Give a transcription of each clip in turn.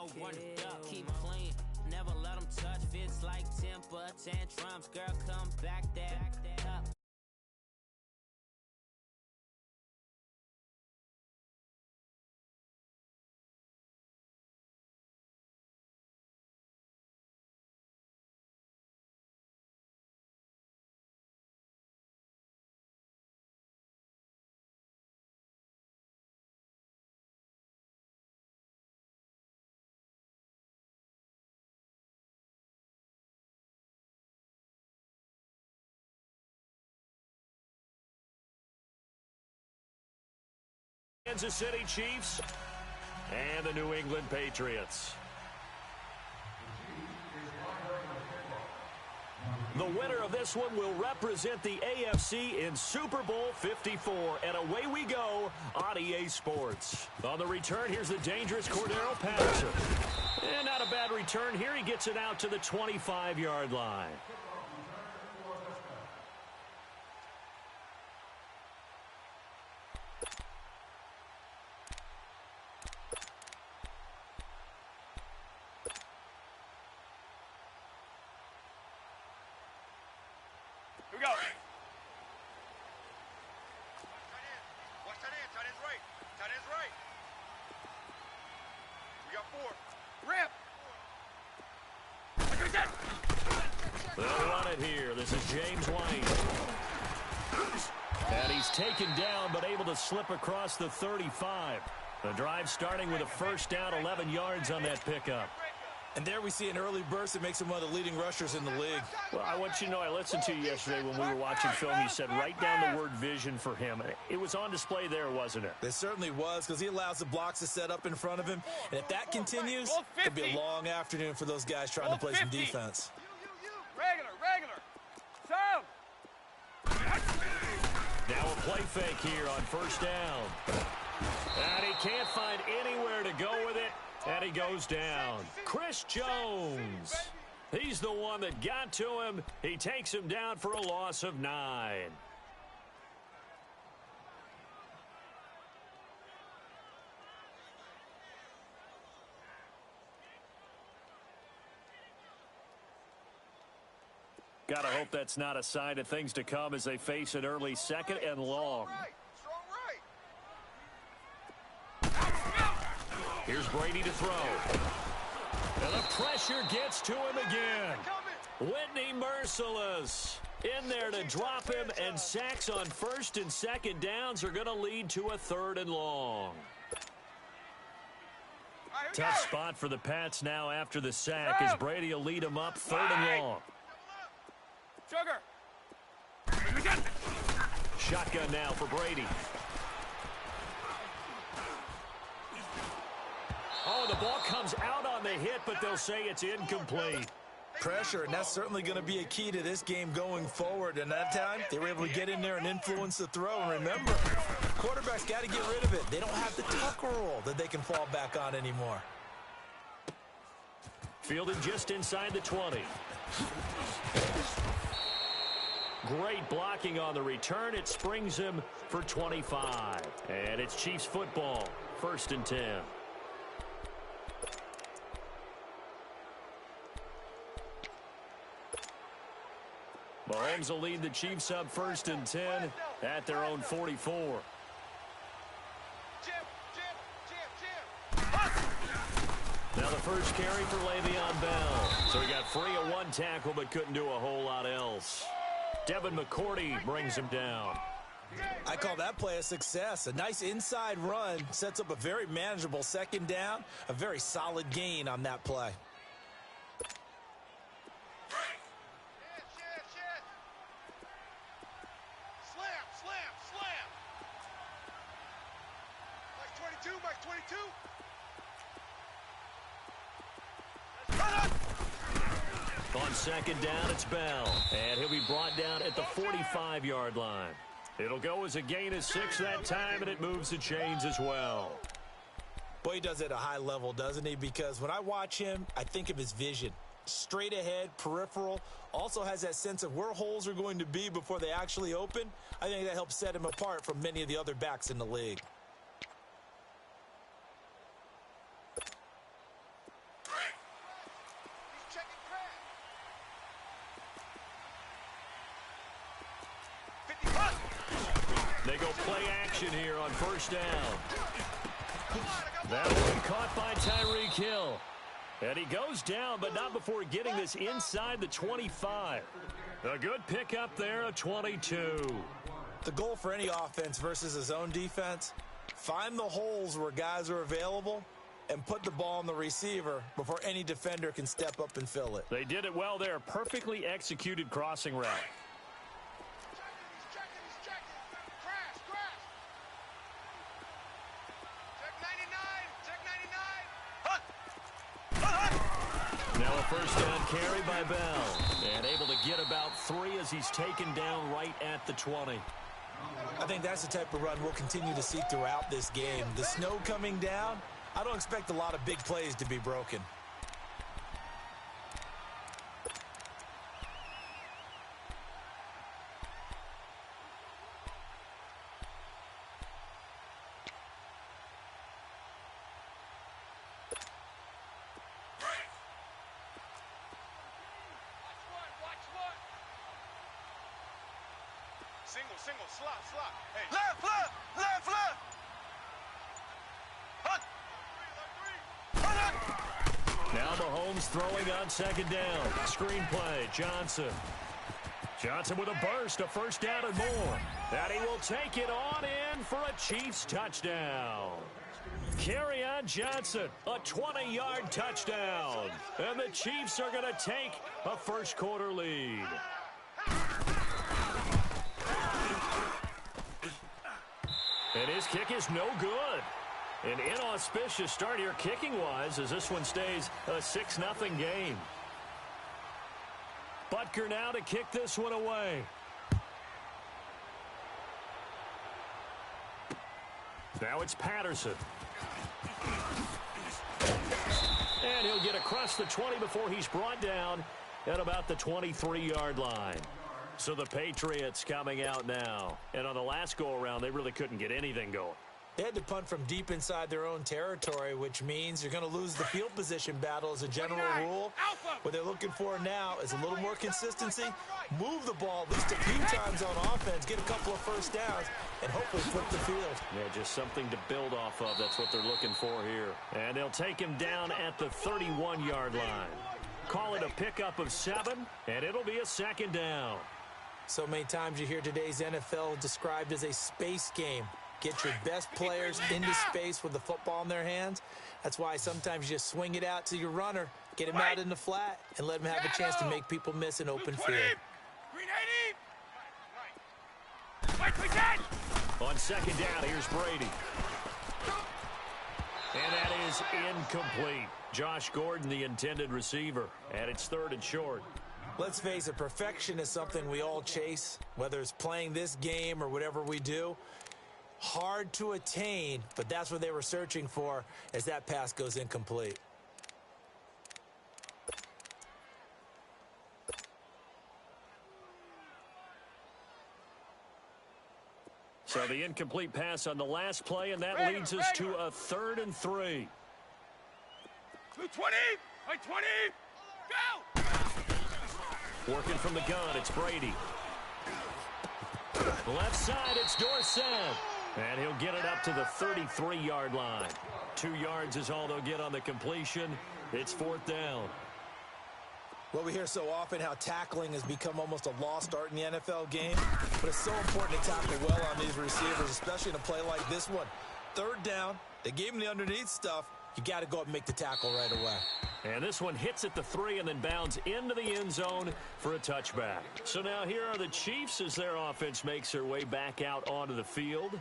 know where to duck. Keep clean, never let them touch. Fits like temper tantrums. Girl, come back that up. Kansas City Chiefs and the New England Patriots. The winner of this one will represent the AFC in Super Bowl 54. And away we go on EA Sports. On the return, here's the dangerous Cordero Patterson. And not a bad return here. He gets it out to the 25-yard line. Here we go. Watch tight end. Tight end's right. Tight end's right. We got 4. Rip. They'll run it here. This is James White. And he's taken down, but able to slip across the 35. The drive starting with a first down, 11 yards on that pickup. And there we see an early burst that makes him one of the leading rushers in the league. Well, I want you to know, I listened to you yesterday when we were watching film. You said write down the word vision for him. It was on display there, wasn't it? It certainly was, because he allows the blocks to set up in front of him. And if that continues, it'll be a long afternoon for those guys trying to play some defense. Regular. Now a play fake here on first down. And he can't find anywhere to go with it. And he goes down. Chris Jones. He's the one that got to him. He takes him down for a loss of 9. Gotta hope that's not a sign of things to come as they face an early second and long. Here's Brady to throw. And the pressure gets to him again. Whitney merciless. In there to drop him, and sacks on first and second downs are going to lead to a third and long. Tough spot for the Pats now after the sack as Brady will lead them up third and long. Shotgun now for Brady. Oh, the ball comes out on the hit, but they'll say it's incomplete. Pressure, and that's certainly going to be a key to this game going forward. And that time, they were able to get in there and influence the throw. And remember, quarterbacks got to get rid of it. They don't have the tuck roll that they can fall back on anymore. Fielded just inside the 20. Great blocking on the return. It springs him for 25. And it's Chiefs football, 1st and 10. Mahomes will lead the Chiefs up 1st and 10 at their own 44. Now the first carry for Le'Veon Bell. So he got free of one tackle but couldn't do a whole lot else. Devin McCourty brings him down. I call that play a success. A nice inside run sets up a very manageable second down. A very solid gain on that play. On second down, it's Bell. And he'll be brought down at the 45-yard line. It'll go as a gain of 6 that time, and it moves the chains as well. Boy, he does it at a high level, doesn't he? Because when I watch him, I think of his vision. Straight ahead, peripheral. Also has that sense of where holes are going to be before they actually open. I think that helps set him apart from many of the other backs in the league. action here on first down. That one caught by Tyreek Hill. And he goes down, but not before getting this inside the 25. A good pickup there, a 22. The goal for any offense versus his own defense, find the holes where guys are available and put the ball on the receiver before any defender can step up and fill it. They did it well there. Perfectly executed crossing route. Now a first down carry by Bell. And able to get about 3 as he's taken down right at the 20. I think that's the type of run we'll continue to see throughout this game. The snow coming down, I don't expect a lot of big plays to be broken. Single, slot. Hey. Left. Now Mahomes throwing on second down. Screen play, Johnson. Johnson with a burst, a first down and more. And he will take it on in for a Chiefs touchdown. Carry on Johnson, a 20-yard touchdown. And the Chiefs are going to take a first quarter lead. And his kick is no good. An inauspicious start here kicking-wise as this one stays a 6-0 game. Butker now to kick this one away. Now it's Patterson. And he'll get across the 20 before he's brought down at about the 23-yard line. So the Patriots coming out now. And on the last go-around, they really couldn't get anything going. They had to punt from deep inside their own territory, which means you're going to lose the field position battle as a general rule. What they're looking for now is a little more consistency, move the ball at least a few times on offense, get a couple of first downs, and hopefully flip the field. Yeah, just something to build off of. That's what they're looking for here. And they'll take him down at the 31-yard line. Call it a pickup of 7, and it'll be a second down. So many times you hear today's NFL described as a space game. Get your best players into space with the football in their hands. That's why sometimes you just swing it out to your runner, get him out in the flat, and let him have a chance to make people miss an open field. On second down, here's Brady. And that is incomplete. Josh Gordon, the intended receiver, and it's 3rd and short. Let's face it, perfection is something we all chase, whether it's playing this game or whatever we do. Hard to attain, but that's what they were searching for as that pass goes incomplete. So the incomplete pass on the last play, and that leads us to a 3rd and 3. 220, 20, go! Working from the gun, it's Brady. Left side, it's Dorsett. And he'll get it up to the 33-yard line. 2 yards is all they'll get on the completion. It's 4th down. Well, we hear so often how tackling has become almost a lost art in the NFL game, but it's so important to tackle well on these receivers, especially in a play like this one. 3rd down, they gave him the underneath stuff. You got to go up and make the tackle right away. And this one hits at the 3 and then bounds into the end zone for a touchback. So now here are the Chiefs as their offense makes their way back out onto the field.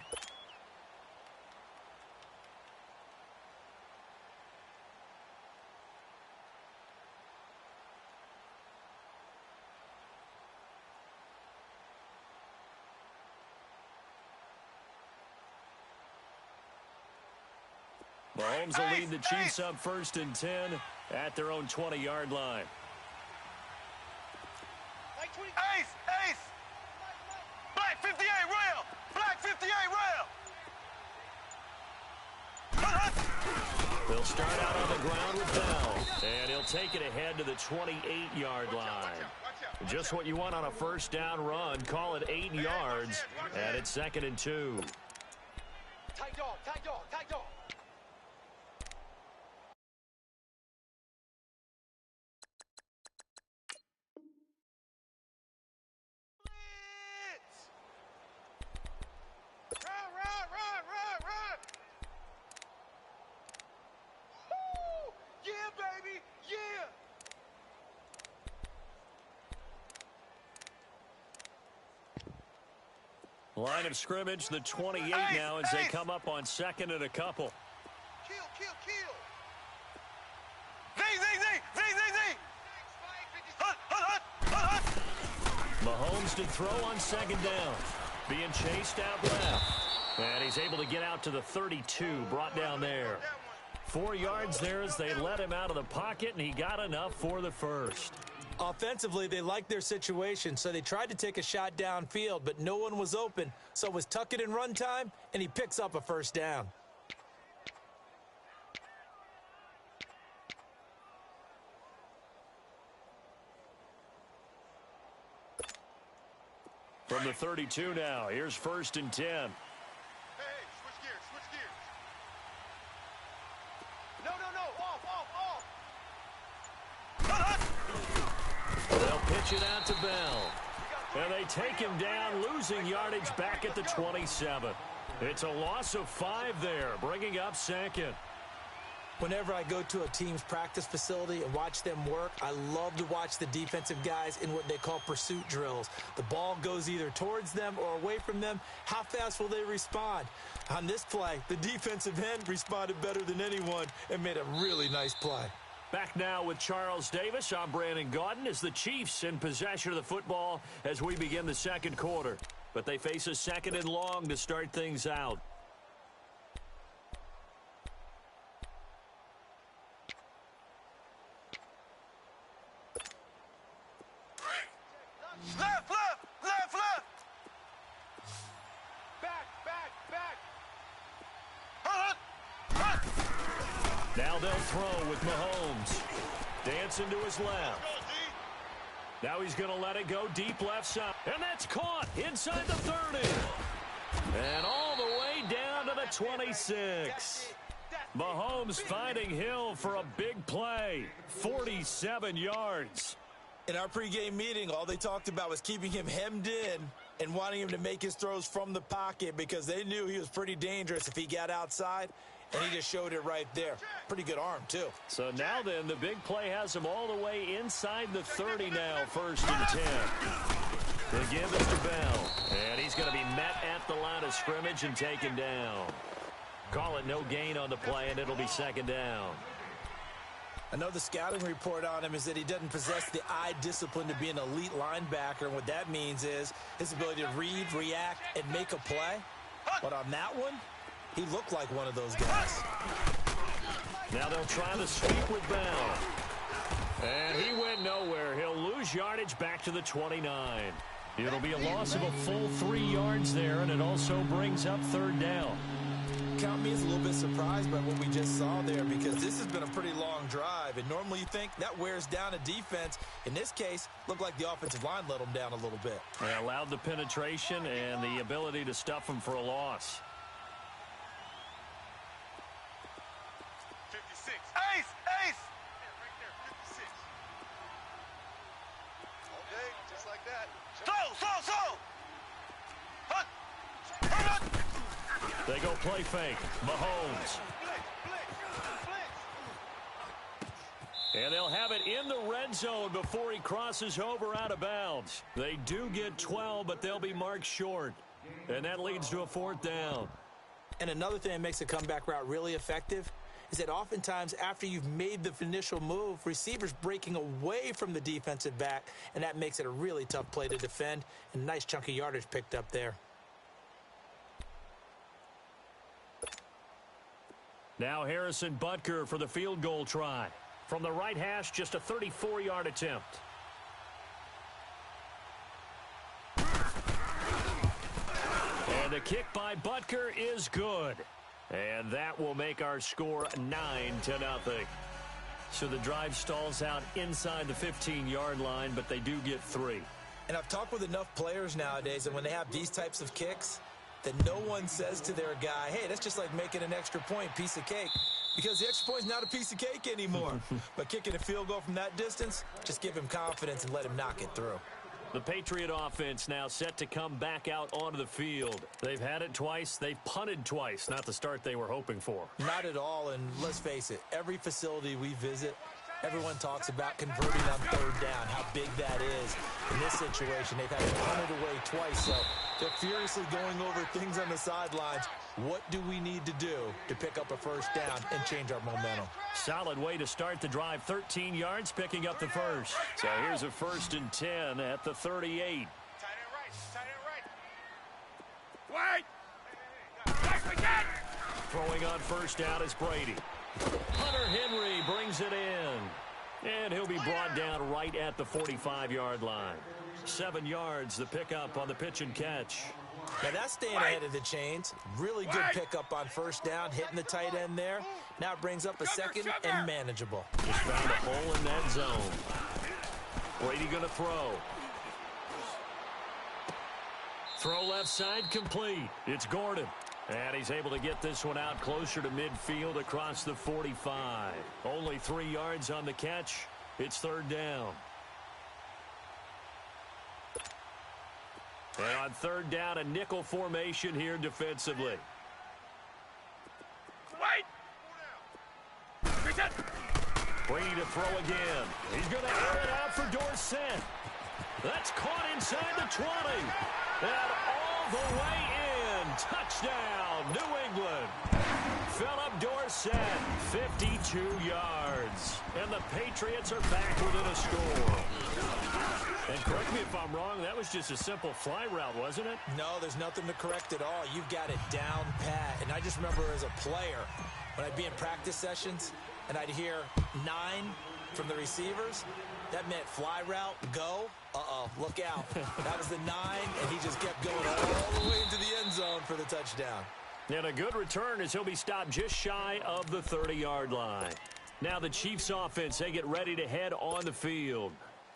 Mahomes will lead the Chiefs up 1st and 10 at their own 20-yard line. Ace! Black 58 rail! Black 58 rail! They'll start out on the ground with Bell, and he'll take it ahead to the 28-yard line. Just what you want on a first down run. Call it 8 yards, and it's 2nd and 2. Line of scrimmage, the 28 now as they come up on second and a couple. Kill. Z. Hut. Mahomes to throw on second down. Being chased out left. And he's able to get out to the 32, brought down there. 4 yards there as they let him out of the pocket, and he got enough for the first. Offensively, they liked their situation, so they tried to take a shot downfield, but no one was open. So it was tuck it and run time, and he picks up a first down. From the 32 now, here's 1st and 10. Hey, switch gears. No, off. They'll pitch it out to Bell. And they take him down, losing yardage back at the 27. It's a loss of 5 there, bringing up second. Whenever I go to a team's practice facility and watch them work, I love to watch the defensive guys in what they call pursuit drills. The ball goes either towards them or away from them. How fast will they respond? On this play, the defensive end responded better than anyone and made a really nice play. Back now with Charles Davis. I'm Brandon Gaudin as the Chiefs in possession of the football as we begin the second quarter. But they face a 2nd and long to start things out. Left. Back. Hut. Now they'll throw with Mahomes. Dancing to his left. Now he's going to let it go deep left side. And that's caught inside the 30. And all the way down to the 26. Mahomes finding Hill for a big play. 47 yards. In our pregame meeting, all they talked about was keeping him hemmed in and wanting him to make his throws from the pocket because they knew he was pretty dangerous if he got outside, and he just showed it right there. Pretty good arm, too. So now then, the big play has him all the way inside the 30 now, 1st and 10. The give is to Bell, and he's going to be met at the line of scrimmage and taken down. Call it no gain on the play, and it'll be 2nd down. I know the scouting report on him is that he doesn't possess the eye discipline to be an elite linebacker, and what that means is his ability to read, react, and make a play. But on that one, he looked like one of those guys. Now they'll try the sweep with Bell. And he went nowhere. He'll lose yardage back to the 29. It'll be a loss of a full 3 yards there, and it also brings up 3rd down. Count me as a little bit surprised by what we just saw there because this has been a pretty long drive, and normally you think that wears down a defense. In this case, looked like the offensive line let them down a little bit. They allowed the penetration and the ability to stuff them for a loss. 56. Ace. Yeah, right there. 56. All day, just like that. Slow. Hut. They go play fake. Mahomes. And they'll have it in the red zone before he crosses over out of bounds. They do get 12, but they'll be marked short. And that leads to a 4th down. And another thing that makes a comeback route really effective is that oftentimes after you've made the initial move, receivers breaking away from the defensive back, and that makes it a really tough play to defend. And nice chunk of yardage picked up there. Now Harrison Butker for the field goal try. From the right hash, just a 34-yard attempt. And the kick by Butker is good. And that will make our score 9-0. So the drive stalls out inside the 15-yard line, but they do get 3. And I've talked with enough players nowadays, and when they have these types of kicks, that no one says to their guy, hey, that's just like making an extra point, piece of cake. Because the extra point is not a piece of cake anymore. But kicking a field goal from that distance, just give him confidence and let him knock it through. The Patriot offense now set to come back out onto the field. They've had it twice. They've punted twice. Not the start they were hoping for. Not at all, and let's face it, every facility we visit, everyone talks about converting on 3rd down, how big that is. In this situation, they've had to punt it away twice, so They're furiously going over things on the sidelines. What do we need to do to pick up a first down and change our momentum? Solid way to start the drive. 13 yards, picking up the first. So here's a 1st and 10 at the 38. Tight end right. Wait! Throwing on first down is Brady. Hunter Henry brings it in. And he'll be brought down right at the 45-yard line. 7 yards, the pickup on the pitch and catch. Now that's staying ahead of the chains. Really good pickup on first down, hitting the tight end there. Now it brings up a second and manageable. Just found a hole in that zone. Brady going to throw. Throw left side complete. It's Gordon. And he's able to get this one out closer to midfield across the 45. Only 3 yards on the catch. It's 3rd down. And on 3rd down, a nickel formation here defensively. Brady to throw again. He's going to air it out for Dorsett. That's caught inside the 20. And all the way in. Touchdown, New England. Philip Dorsett, 52 yards. And the Patriots are back within a score. And correct me if I'm wrong, that was just a simple fly route, wasn't it? No, there's nothing to correct at all. You've got it down pat. And I just remember as a player, when I'd be in practice sessions, and I'd hear 9 from the receivers, that meant fly route, go. Look out. That was the 9, and he just kept going all the way into the end zone for the touchdown. And a good return as he'll be stopped just shy of the 30-yard line. Now the Chiefs offense, they get ready to head on the field.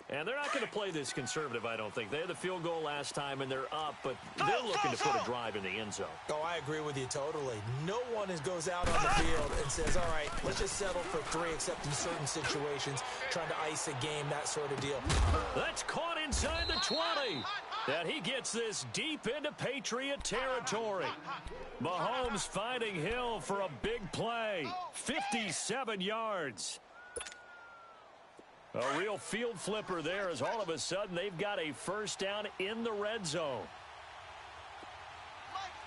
And they're not going to play this conservative, I don't think. They had the field goal last time, and they're up, but they're looking to put a drive in the end zone. Oh, I agree with you totally. No one goes out on the field and says, all right, let's just settle for 3, except in certain situations, trying to ice a game, that sort of deal. That's caught inside the 20. And he gets this deep into Patriot territory. Mahomes finding Hill for a big play. 57 yards. A real field flipper there as all of a sudden they've got a first down in the red zone. Mike's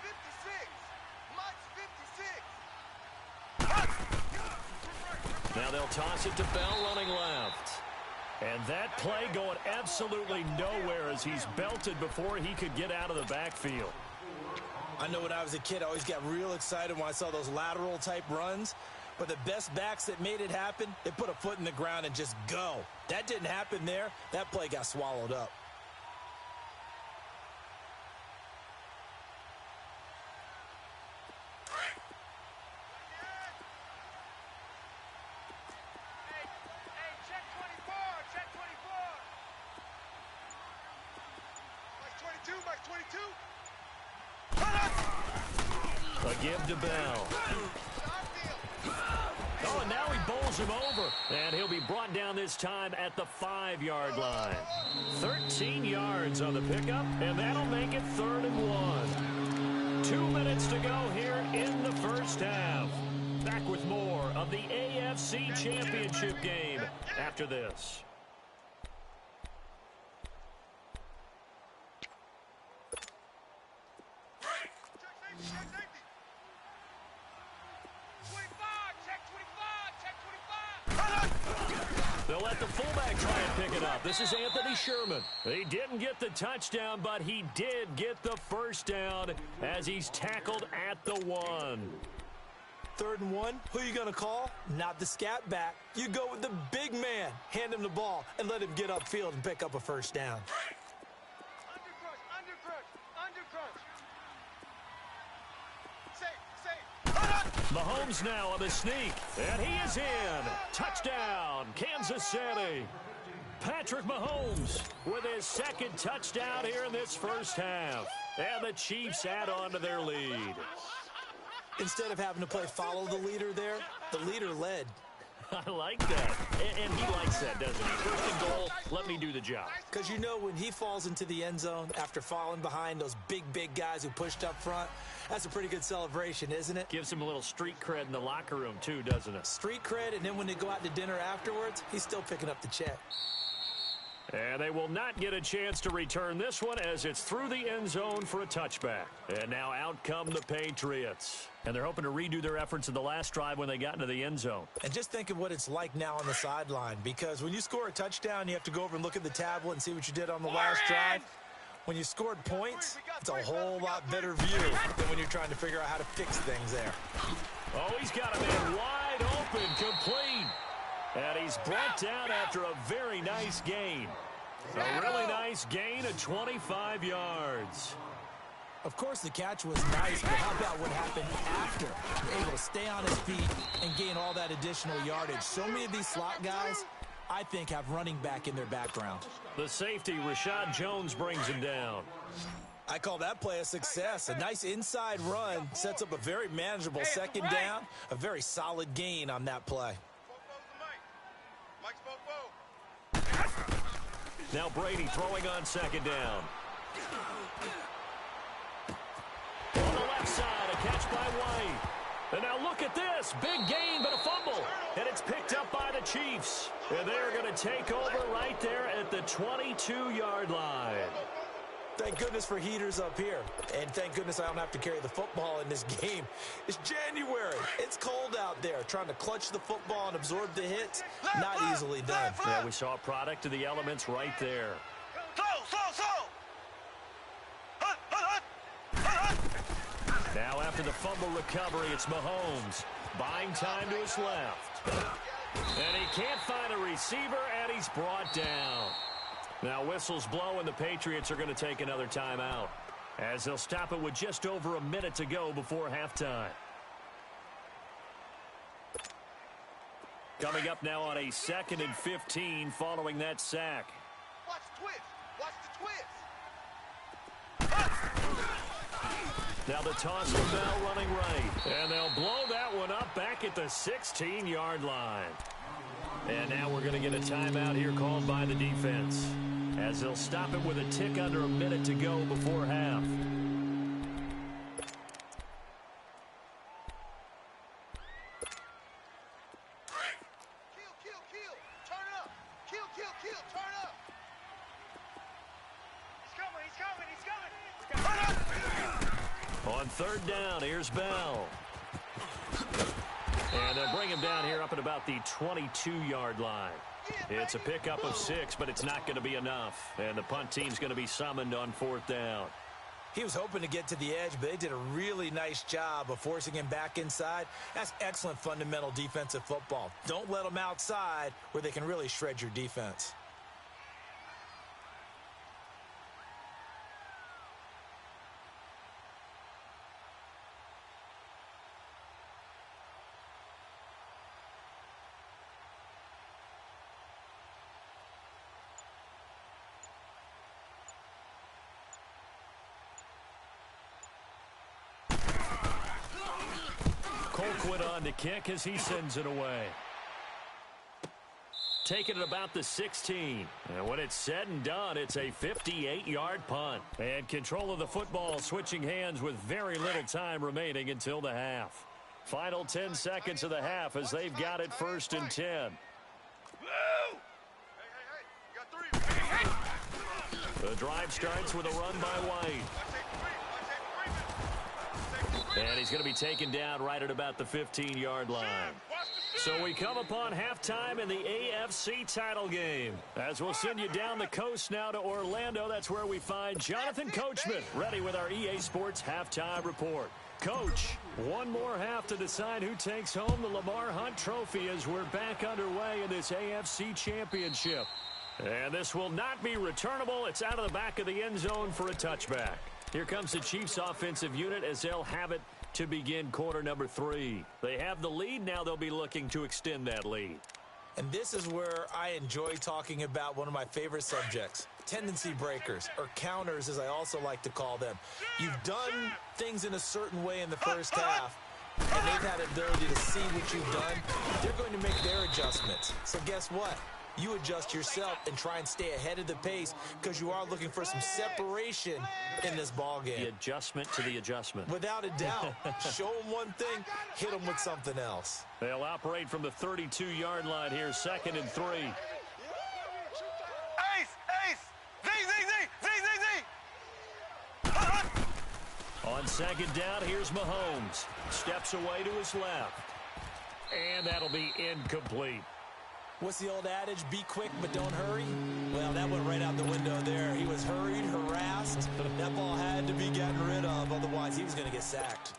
56. Now they'll toss it to Bell running left. And that play going absolutely nowhere as he's belted before he could get out of the backfield. I know when I was a kid, I always got real excited when I saw those lateral type runs. But the best backs that made it happen, they put a foot in the ground and just go. That didn't happen there. That play got swallowed up. Hey, check 24, check 24. Mike's 22, Mike's 22. A give to Bell. Oh, and now he bowls him over. And he'll be brought down this time at the 5-yard line. 13 yards on the pickup, and that'll make it 3rd and 1. 2 minutes to go here in the first half. Back with more of the AFC Championship game after this. They'll let the fullback try and pick it up. This is Anthony Sherman. He didn't get the touchdown, but he did get the first down as he's tackled at the 1. 3rd and 1, who are you going to call? Not the scat back. You go with the big man. Hand him the ball and let him get upfield and pick up a first down. Mahomes now on the sneak, and he is in. Touchdown, Kansas City. Patrick Mahomes with his 2nd touchdown here in this first half. And the Chiefs add on to their lead. Instead of having to play follow the leader there, the leader led. I like that. And he likes that, doesn't he? 1st and goal, let me do the job. Because you know when he falls into the end zone after falling behind those big guys who pushed up front, that's a pretty good celebration, isn't it? Gives him a little street cred in the locker room, too, doesn't it? Street cred, and then when they go out to dinner afterwards, he's still picking up the check. And they will not get a chance to return this one as it's through the end zone for a touchback. And now out come the Patriots. And they're hoping to redo their efforts in the last drive when they got into the end zone. And just think of what it's like now on the sideline, because when you score a touchdown, you have to go over and look at the tablet and see what you did on the last drive. When you scored points, it's a whole lot better view than when you're trying to figure out how to fix things there. Oh, he's got a man wide open, complete. And he's brought down after a very nice gain. A really nice gain of 25 yards. Of course, the catch was nice, but how about what happened after? Able to stay on his feet and gain all that additional yardage. So many of these slot guys, I think, have running back in their background. The safety, Rashad Jones, brings him down. I call that play a success. A nice inside run sets up a very manageable second down. A very solid gain on that play. Now Brady throwing on second down. On the left side, a catch by White. And now look at this. Big gain, but a fumble. And it's picked up by the Chiefs. And they're going to take over right there at the 22-yard line. Thank goodness for heaters up here. And thank goodness I don't have to carry the football in this game. It's January. It's cold out there. Trying to clutch the football and absorb the hits, not easily done. Yeah, we saw a product of the elements right there. Now after the fumble recovery, it's Mahomes. Buying time to his left. And he can't find a receiver, and he's brought down. Now whistles blow, and the Patriots are going to take another timeout, as they'll stop it with just over a minute to go before halftime. Coming up now on a 2nd and 15 following that sack. Watch the twist. Watch the twist. Now the toss from Bell running right. And they'll blow that one up back at the 16-yard line. And now we're going to get a timeout here called by the defense, as they'll stop it with a tick under a minute to go before half. Kill. Turn it up. Kill. Turn up. He's coming. On third down, here's Bell. And they'll bring him down here up at about the 22-yard line. It's a pickup of 6, but it's not going to be enough. And the punt team's going to be summoned on 4th down. He was hoping to get to the edge, but they did a really nice job of forcing him back inside. That's excellent fundamental defensive football. Don't let them outside where they can really shred your defense. Colquitt on to kick as he sends it away. Taking it about the 16. And when it's said and done, it's a 58-yard punt. And control of the football switching hands with very little time remaining until the half. Final 10 seconds of the half as they've got it 1st and 10. The drive starts with a run by White. And he's going to be taken down right at about the 15-yard line. So we come upon halftime in the AFC title game. As we'll send you down the coast now to Orlando, that's where we find Jonathan Coachman, ready with our EA Sports halftime report. Coach, one more half to decide who takes home the Lamar Hunt Trophy as we're back underway in this AFC Championship. And this will not be returnable. It's out of the back of the end zone for a touchback. Here comes the Chiefs offensive unit as they'll have it to begin quarter number 3. They have the lead. Now they'll be looking to extend that lead. And this is where I enjoy talking about one of my favorite subjects, tendency breakers, or counters as I also like to call them. You've done things in a certain way in the first half, and they've had the ability to see what you've done. They're going to make their adjustments. So guess what? You adjust yourself and try and stay ahead of the pace because you are looking for some separation in this ball game. The adjustment to the adjustment. Without a doubt. Show them one thing, hit them with something else. They'll operate from the 32-yard line here, 2nd and 3. Ace! On second down, here's Mahomes. Steps away to his left. And that'll be incomplete. What's the old adage? Be quick, but don't hurry? Well, that went right out the window there. He was hurried, harassed. That ball had to be gotten rid of. Otherwise, he was going to get sacked.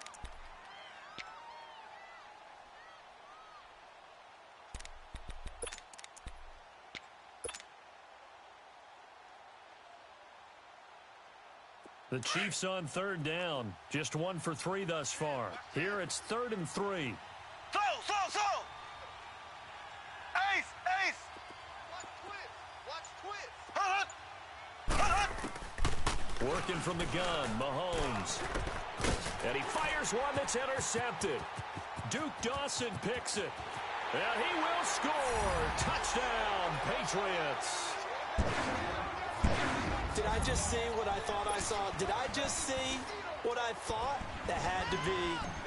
The Chiefs on third down. Just 1 for 3 thus far. Here it's 3rd and 3. Throw! Ace! Watch twist! Working from the gun, Mahomes. And he fires one that's intercepted. Duke Dawson picks it. And he will score. Touchdown, Patriots. Did I just see what I thought I saw? Did I just see what I thought? That had to be.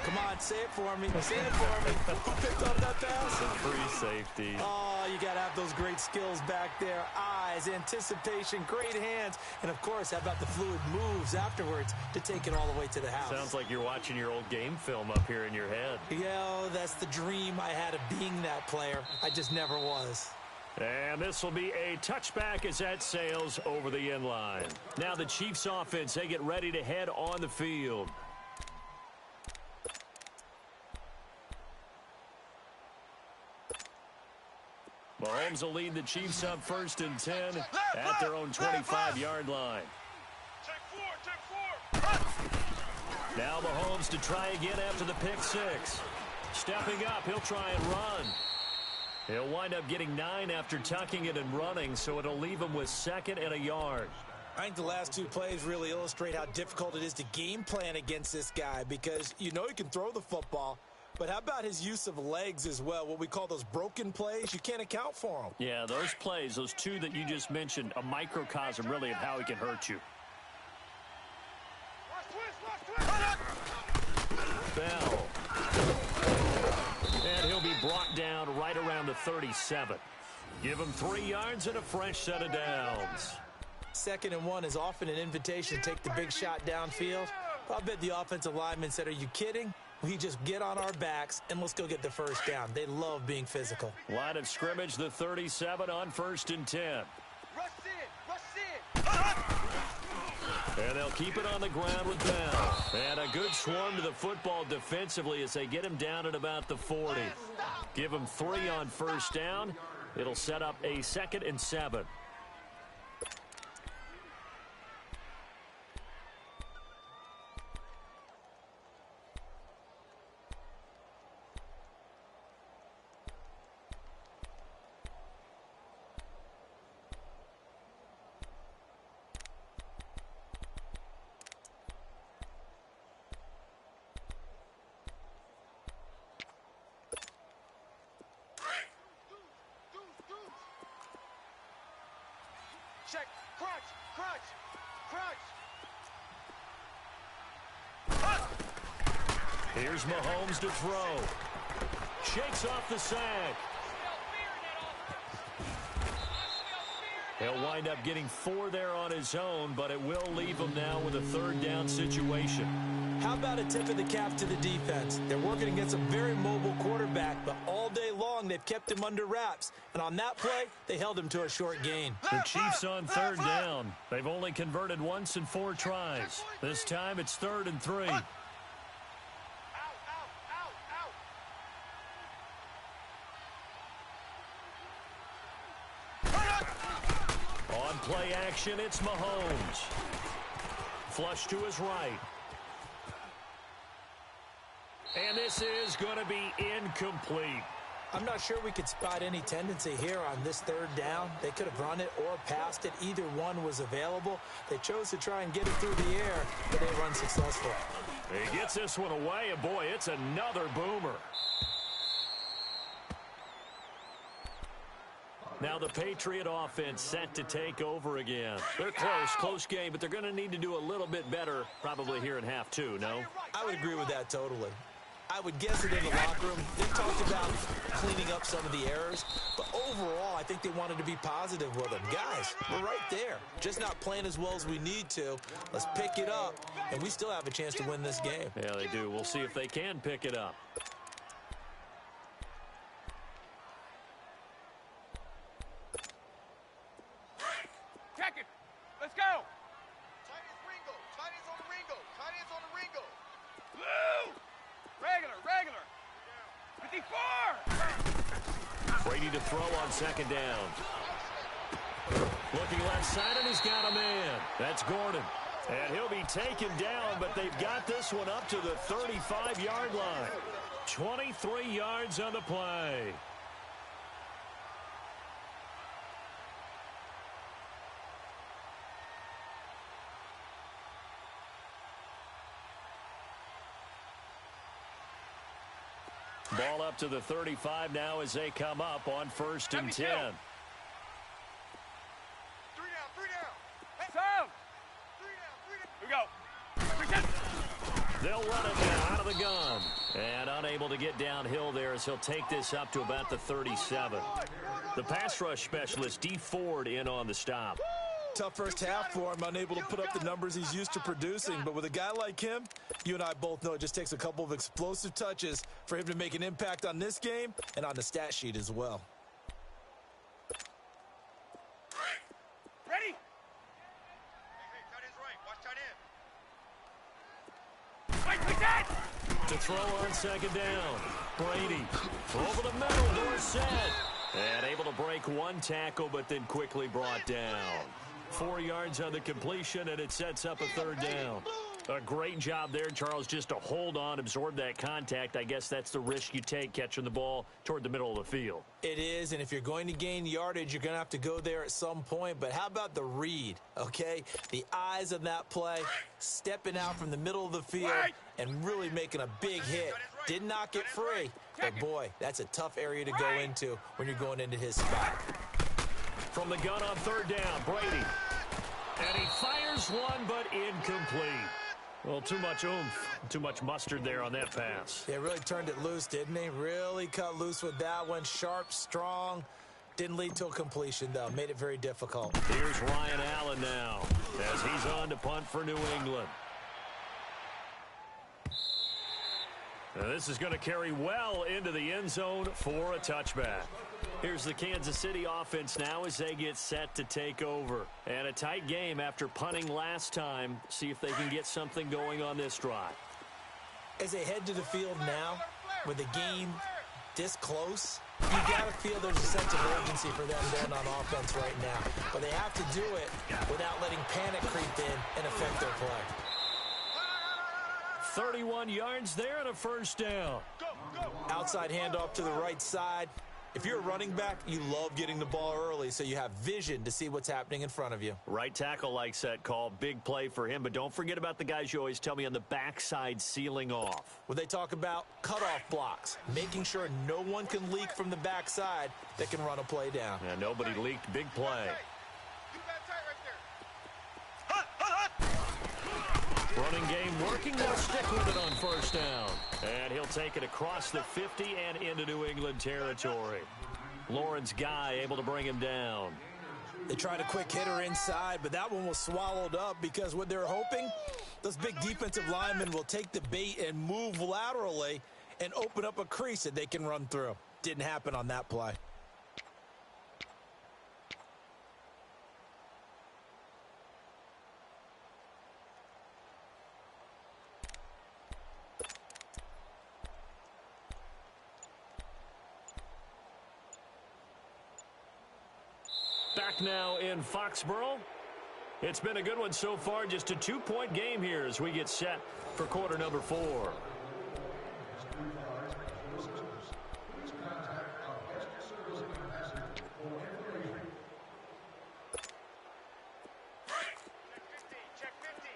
Come on, say it for me. Say it for me. Who picked up that pass? A free safety. Oh, you got to have those great skills back there. Eyes, anticipation, great hands. And, of course, how about the fluid moves afterwards to take it all the way to the house? Sounds like you're watching your old game film up here in your head. Yeah, that's the dream I had of being that player. I just never was. And this will be a touchback as that sails over the end line. Now the Chiefs offense, they get ready to head on the field. Mahomes will lead the Chiefs up 1st and 10 at their own 25-yard line. Take four! Now Mahomes to try again after the pick six. Stepping up, he'll try and run. He'll wind up getting 9 after tucking it and running, so it'll leave him with 2nd and a yard. I think the last 2 plays really illustrate how difficult it is to game plan against this guy because you know he can throw the football, but how about his use of legs as well, what we call those broken plays? You can't account for them. Yeah, those plays, those 2 that you just mentioned, a microcosm really of how he can hurt you. Bell. And he'll be brought down right around the 37. Give him 3 yards and a fresh set of downs. 2nd and 1 is often an invitation to take the big shot downfield. I bet the offensive lineman said, are you kidding? We just get on our backs and let's go get the first down. They love being physical. Line of scrimmage, the 37 on 1st and 10. Rush in! And they'll keep it on the ground with Bell. And a good swarm to the football defensively as they get him down at about the 40. Give him 3 on 1st down. It'll set up a 2nd and 7. Check. Crunch. Here's Mahomes to throw. Shakes off the sack. He'll wind up getting 4 there on his own, but it will leave him now with a 3rd down situation. How about a tip of the cap to the defense? They're working against a very mobile quarterback, but all day long they've kept him under wraps. And on that play, they held him to a short gain. The Chiefs on 3rd down. They've only converted once in 4 tries. This time it's 3rd and 3. On play action, it's Mahomes. Flush to his right. And this is going to be incomplete. I'm not sure we could spot any tendency here on this 3rd down. They could have run it or passed it. Either one was available. They chose to try and get it through the air, but they were unsuccessful. He gets this one away, and boy, it's another boomer. Now the Patriot offense set to take over again. They're close game, but they're going to need to do a little bit better probably here in half 2, no? I would agree with that totally. I would guess it in the locker room. They talked about cleaning up some of the errors, but overall, I think they wanted to be positive with them. Guys, we're right there, just not playing as well as we need to. Let's pick it up, and we still have a chance to win this game. Yeah, they do. We'll see if they can pick it up. Check it. Let's go. Tight ends Ringo. Tight ends on the Ringo. Tight ends on the Ringo. Blue. Regular. 54. Brady to throw on second down. Looking left side, and he's got a man. That's Gordon. And he'll be taken down, but they've got this one up to the 35-yard line. 23 yards on the play. Ball up to the 35 now as they come up on 1st and 10. 3 down. Sound. 3 down. Here we go. They'll run it now out of the gun. And unable to get downhill there as he'll take this up to about the 37. The pass rush specialist, D. Ford, in on the stop. Tough first half for him, unable to put up the numbers he's used to producing. But with a guy like him, you and I both know it just takes a couple of explosive touches for him to make an impact on this game and on the stat sheet as well. Ready? Hey, tight end's right. Watch tight end. Like that. To throw on second down. Brady over the middle, Dorsett. And able to break one tackle, but then quickly brought down. 4 yards on the completion, and it sets up a 3rd down. A great job there, Charles, just to hold on, absorb that contact. I guess that's the risk you take catching the ball toward the middle of the field. It is, and if you're going to gain yardage, you're going to have to go there at some point. But how about the read, okay? The eyes of that play, stepping out from the middle of the field and really making a big hit. Didn't knock it free, but boy, that's a tough area to go into when you're going into his spot. From the gun on 3rd down, Brady. And he fires one, but incomplete. Well, too much oomph, too much mustard there on that pass. Yeah, really turned it loose, didn't he? Really cut loose with that one. Sharp, strong. Didn't lead to a completion, though. Made it very difficult. Here's Ryan Allen now as he's on to punt for New England. Now this is going to carry well into the end zone for a touchback. Here's the Kansas City offense now as they get set to take over. And a tight game after punting last time. See if they can get something going on this drive. As they head to the field now, with the game this close, you got to feel there's a sense of urgency for them going on offense right now. But they have to do it without letting panic creep in and affect their play. 31 yards there and a 1st down. Outside handoff to the right side. If you're a running back, you love getting the ball early so you have vision to see what's happening in front of you. Right tackle likes that call. Big play for him. But don't forget about the guys you always tell me on the backside sealing off. When they talk about cutoff blocks, making sure no one can leak from the backside that can run a play down. And nobody leaked. Big play. You got tight right there. Running game working. They'll stick with it on 1st down. And he'll take it across the 50 and into New England territory. Lawrence Guy able to bring him down. They tried a quick hitter inside, but that one was swallowed up because what they're hoping, those big defensive linemen will take the bait and move laterally and open up a crease that they can run through. Didn't happen on that play. Back now in Foxborough. It's been a good one so far. Just a 2-point game here as we get set for quarter number 4. Check 50.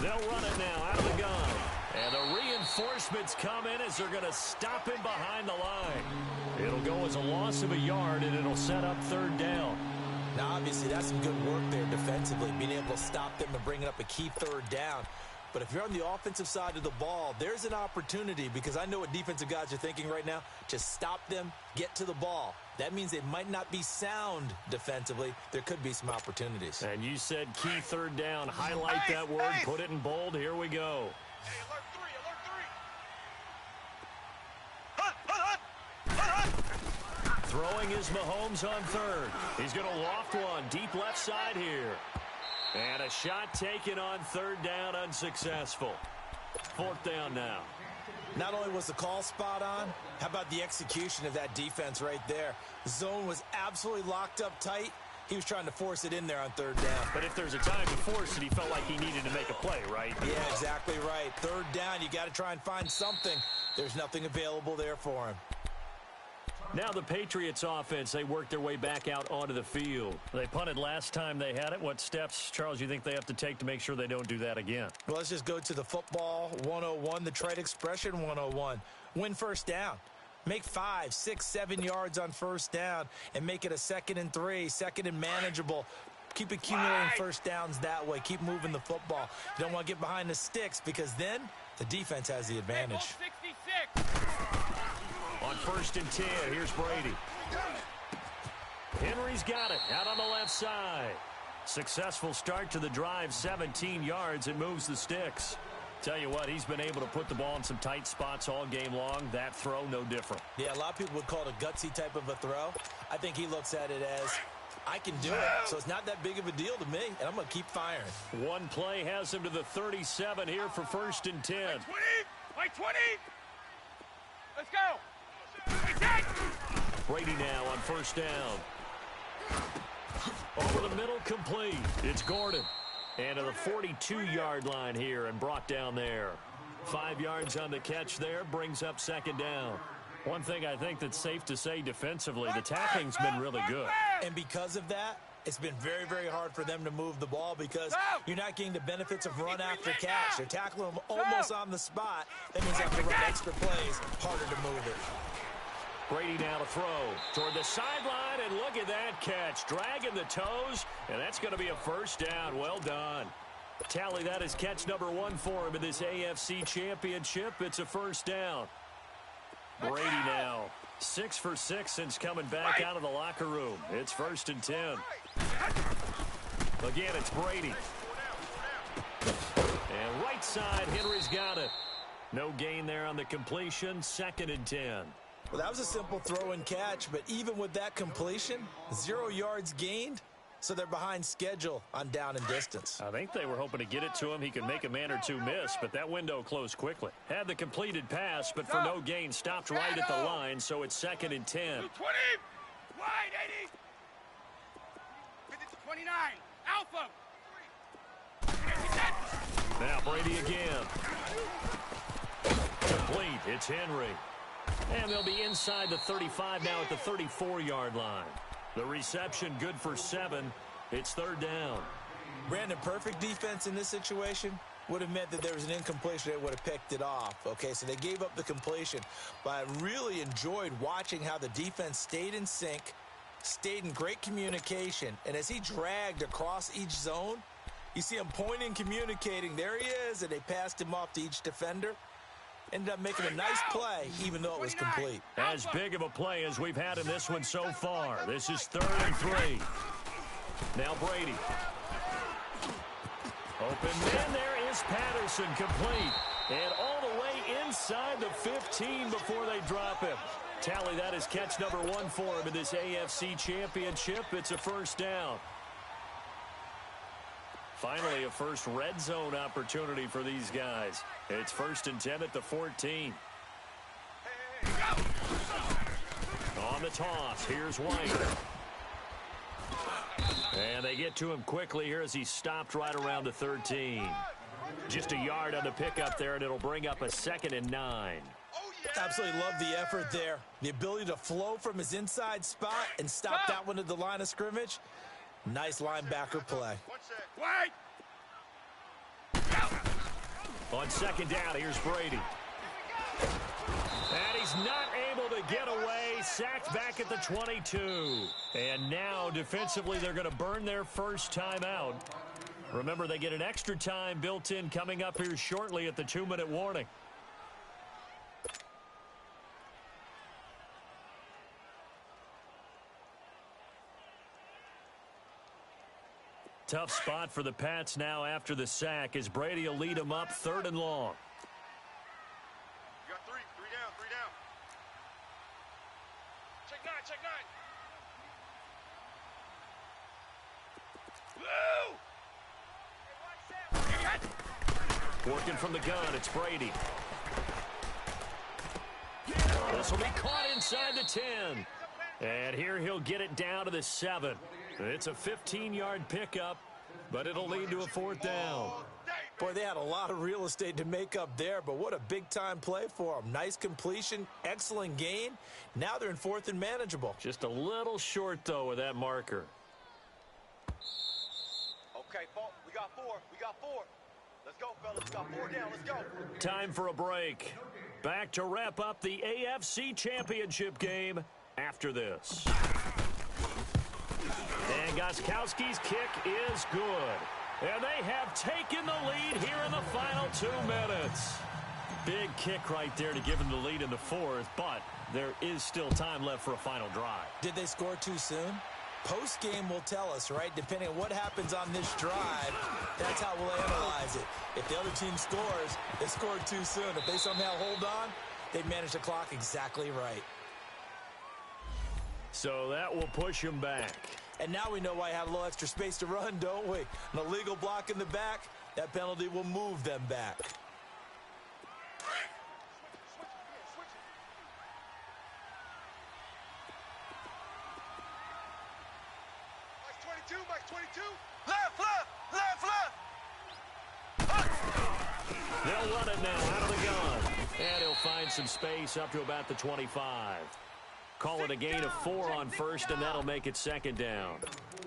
They'll run it now out of the gun. And the reinforcements come in as they're going to stop him behind the line. It'll go as a loss of a yard, and it'll set up 3rd down. Now, obviously, that's some good work there defensively, being able to stop them and bring up a key third down. But if you're on the offensive side of the ball, there's an opportunity, because I know what defensive guys are thinking right now. Just stop them, get to the ball. That means they might not be sound defensively. There could be some opportunities. And you said key third down. Highlight that word, put it in bold. Here we go. Hey, alert three, alert three. Hunt. Throwing is Mahomes on third. He's going to loft one deep left side here. And a shot taken on third down, unsuccessful. Fourth down now. Not only was the call spot on, how about the execution of that defense right there? The zone was absolutely locked up tight. He was trying to force it in there on third down. But if there's a time to force it, he felt like he needed to make a play, right? Yeah, exactly right. Third down, you got to try and find something. There's nothing available there for him. Now the Patriots offense, they worked their way back out onto the field. They punted last time they had it. What steps, Charles, you think they have to take to make sure they don't do that again? Well, let's just go to the football 101, the trite expression 101. Win first down. Make 5, 6, 7 yards on first down and make it a 2nd and 3, 2nd and manageable. Keep accumulating first downs that way. Keep moving the football. You don't want to get behind the sticks, because then the defense has the advantage. 66. On 1st and 10, here's Brady. Henry's got it out on the left side. Successful start to the drive, 17 yards, and moves the sticks. Tell you what, he's been able to put the ball in some tight spots all game long. That throw, no different. Yeah, a lot of people would call it a gutsy type of a throw. I think he looks at it as, I can do it, so it's not that big of a deal to me, and I'm going to keep firing. One play has him to the 37 here for 1st and 10. 20. By 20. Let's go. By 10. Brady now on 1st down. Over the middle, complete. It's Gordon. And to the 42-yard line here and brought down there. 5 yards on the catch there, brings up 2nd down. One thing I think that's safe to say defensively, the tackling's been really good. And because of that, it's been very, very hard for them to move the ball, because you're not getting the benefits of run after catch. They're tackling them almost on the spot. That means they have to run extra plays, harder to move it. Brady now to throw toward the sideline, and look at that catch. Dragging the toes, and that's going to be a 1st down. Well done. Tally that is catch number 1 for him in this AFC Championship. It's a 1st down. Brady now 6 for 6 since coming back out of the locker room. It's 1st and 10. Again, it's Brady. And right side, Henry's got it. No gain there on the completion. 2nd and 10. Well, that was a simple throw and catch, but even with that completion, 0 yards gained, so they're behind schedule on down and distance. I think they were hoping to get it to him. He could make a man or two miss, but that window closed quickly. Had the completed pass, but for no gain, stopped right at the line, so it's 2nd and 10. 20. Wide 80. 29. Alpha. Now Brady again. Complete. It's Henry. And they'll be inside the 35 now at the 34-yard line. The reception good for 7. It's 3rd down. Brandon, perfect defense in this situation would have meant that there was an incompletion. They would have picked it off. Okay, so they gave up the completion. But I really enjoyed watching how the defense stayed in sync, stayed in great communication. And as he dragged across each zone, you see him pointing, communicating. There he is, and they passed him off to each defender. Ended up making a nice play, even though it was complete. As big of a play as we've had in this one so far. This is 3rd and 3. Now Brady. Open man, there is Patterson, complete. And all the way inside the 15 before they drop him. Tally that is catch number 1 for him in this AFC Championship. It's a 1st down. Finally, a first red zone opportunity for these guys. It's 1st and 10 at the 14. On the toss, here's White. And they get to him quickly here as he stopped right around the 13. Just a yard on the pickup there, and it'll bring up a 2nd and 9. Absolutely love the effort there. The ability to flow from his inside spot and stop that one at the line of scrimmage. Nice linebacker play. Wide. On 2nd down, here's Brady. And he's not able to get away. Sacked back at the 22. And now, defensively, they're going to burn their first timeout. Remember, they get an extra time built in coming up here shortly at the 2-minute warning. Tough spot for the Pats now after the sack as Brady will lead them up 3rd and long. You got three down. Check nine. Working from the gun, it's Brady. This will be caught inside the 10. And here he'll get it down to the 7. It's a 15-yard pickup, but it'll lead to a 4th down. Boy, they had a lot of real estate to make up there, but what a big-time play for them. Nice completion, excellent gain. Now they're in 4th and manageable. Just a little short, though, with that marker. Okay, we got four. Let's go, fellas. We got 4 down. Let's go. Time for a break. Back to wrap up the AFC Championship game after this. And Gostkowski's kick is good. And they have taken the lead here in the final 2 minutes. Big kick right there to give them the lead in the 4th, but there is still time left for a final drive. Did they score too soon? Post-game will tell us, right? Depending on what happens on this drive, that's how we'll analyze it. If the other team scores, they scored too soon. If they somehow hold on, they manage the clock exactly right. So that will push him back. And now we know why I had a little extra space to run, don't we? An illegal block in the back, that penalty will move them back. Mike's 22. Left. They'll run it now out of the gun. And he'll find some space up to about the 25. Call it a gain of 4 on 1st, and that'll make it 2nd down.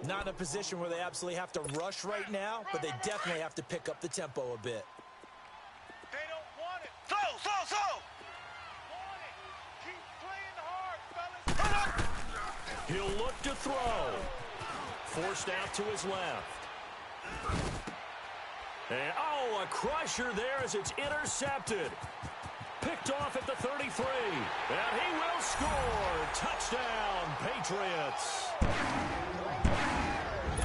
Not in a position where they absolutely have to rush right now, but they definitely have to pick up the tempo a bit. They don't want it. Slow. Want it. Keep playing hard, fellas. He'll look to throw. Forced out to his left. And, a crusher there as it's intercepted. Picked off at the 33. And he will score. Touchdown, Patriots.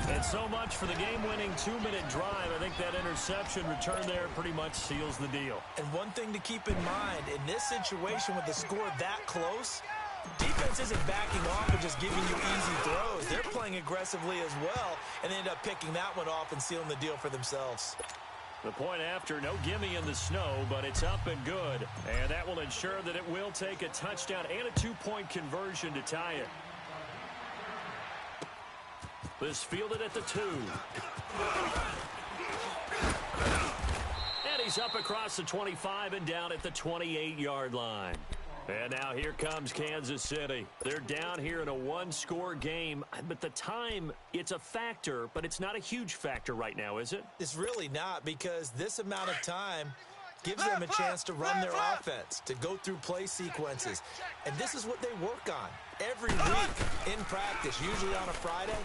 And so much for the game-winning 2-minute drive. I think that interception return there pretty much seals the deal. And one thing to keep in mind, in this situation with the score that close, defense isn't backing off and just giving you easy throws. They're playing aggressively as well, and they end up picking that one off and sealing the deal for themselves. The point after, no gimme in the snow, but it's up and good. And that will ensure that it will take a touchdown and a 2-point conversion to tie it. This fielded at the 2. And he's up across the 25 and down at the 28-yard line. And now here comes Kansas City. They're down here in a 1-score game. But the time, it's a factor, but it's not a huge factor right now, is it? It's really not, because this amount of time gives them a chance to run their offense, to go through play sequences. And this is what they work on every week in practice, usually on a Friday.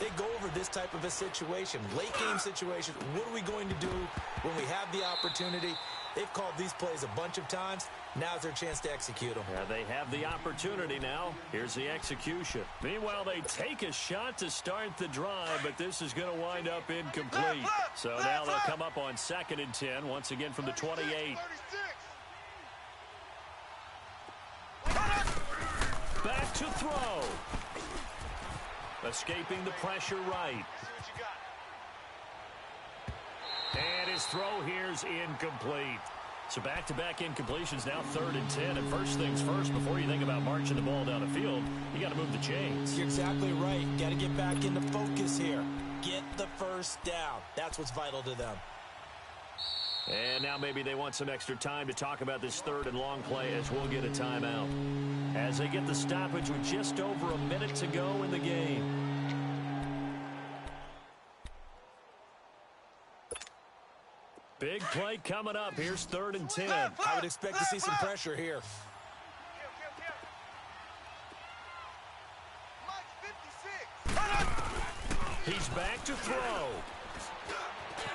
They go over this type of a situation, late game situation. What are we going to do when we have the opportunity? They've called these plays a bunch of times. Now's their chance to execute them. Yeah, they have the opportunity now. Here's the execution. Meanwhile, they take a shot to start the drive, but this is going to wind up incomplete. So now they'll come up on 2nd and 10, once again from the 28. Back to throw. Escaping the pressure right. And his throw here's incomplete. So back-to-back incompletions, now 3rd and 10. And first things first, before you think about marching the ball down the field, you got to move the chains. You're exactly right. Got to get back into focus here. Get the first down. That's what's vital to them. And now maybe they want some extra time to talk about this 3rd and long play as we'll get a timeout. As they get the stoppage with just over a minute to go in the game. Big play coming up. Here's 3rd and 10. I would expect to see some pressure here. He's back to throw.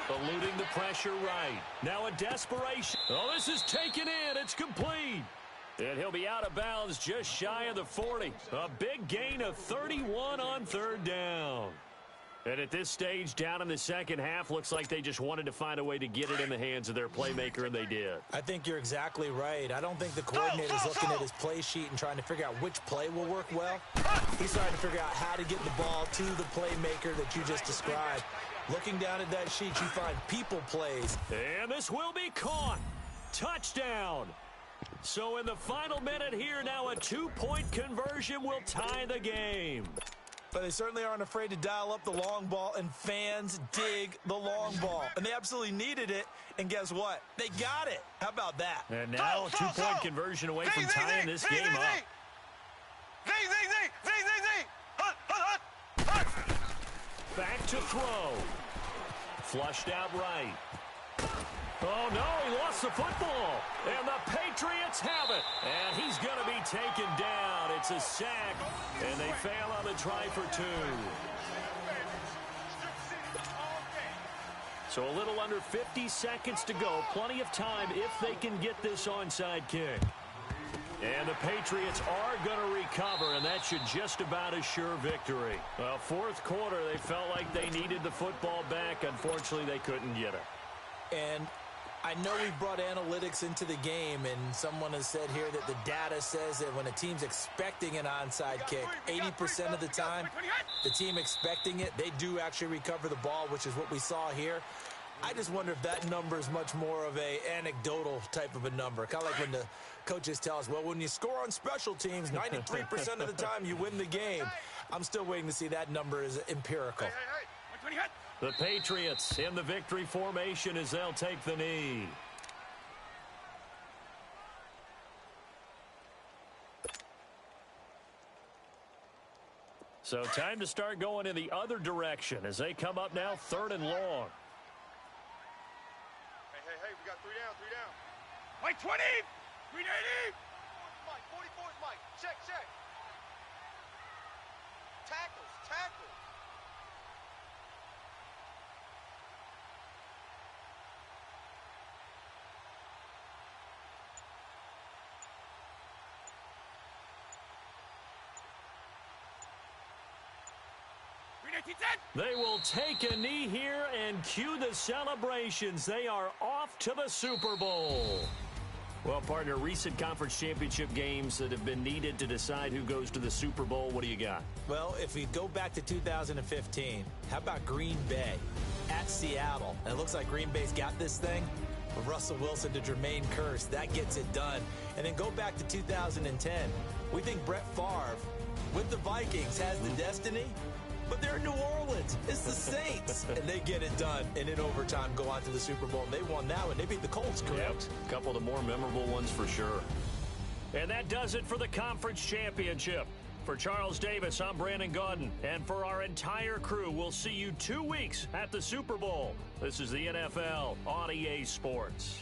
Eluding the pressure right. Now a desperation. Oh, this is taken in. It's complete. And he'll be out of bounds just shy of the 40. A big gain of 31 on 3rd down. And at this stage, down in the second half, looks like they just wanted to find a way to get it in the hands of their playmaker, and they did. I think you're exactly right. I don't think the coordinator's looking at his play sheet and trying to figure out which play will work well. He's trying to figure out how to get the ball to the playmaker that you just described. Looking down at that sheet, you find people plays. And this will be caught. Touchdown. So in the final minute here, now a 2-point conversion will tie the game. But they certainly aren't afraid to dial up the long ball, and fans dig the long ball. And they absolutely needed it, and guess what? They got it. How about that? And now a 2-point conversion away from tying this game up. Back to throw. Flushed out right. Oh, no, he lost the football. And the Patriots have it. And he's going to be taken down. It's a sack, and they fail on the try for 2. So a little under 50 seconds to go. Plenty of time if they can get this onside kick. And the Patriots are going to recover, and that should just about assure victory. Well, 4th quarter, they felt like they needed the football back. Unfortunately, they couldn't get it. And I know we brought analytics into the game, and someone has said here that the data says that when a team's expecting an onside kick, 80% of the time, the team expecting it, they do actually recover the ball, which is what we saw here. I just wonder if that number is much more of a anecdotal type of a number. Kind of like when the coaches tell us, well, when you score on special teams, 93% of the time you win the game. I'm still waiting to see that number is empirical. The Patriots in the victory formation as they'll take the knee. So time to start going in the other direction as they come up now 3rd and long. Hey, we got 3 down, 3 down. Mike 20, 380. 44 is Mike. Check. Tackles. They will take a knee here and cue the celebrations. They are off to the Super Bowl. Well, partner, recent conference championship games that have been needed to decide who goes to the Super Bowl. What do you got? Well, if we go back to 2015, how about Green Bay at Seattle? And it looks like Green Bay's got this thing. From Russell Wilson to Jermaine Kearse, that gets it done. And then go back to 2010. We think Brett Favre with the Vikings has the destiny. But they're in New Orleans. It's the Saints. And they get it done. And in overtime, go on to the Super Bowl. And they won that one. They beat the Colts, correct? Yep. A couple of the more memorable ones for sure. And that does it for the conference championship. For Charles Davis, I'm Brandon Gaudin. And for our entire crew, we'll see you 2 weeks at the Super Bowl. This is the NFL on EA Sports.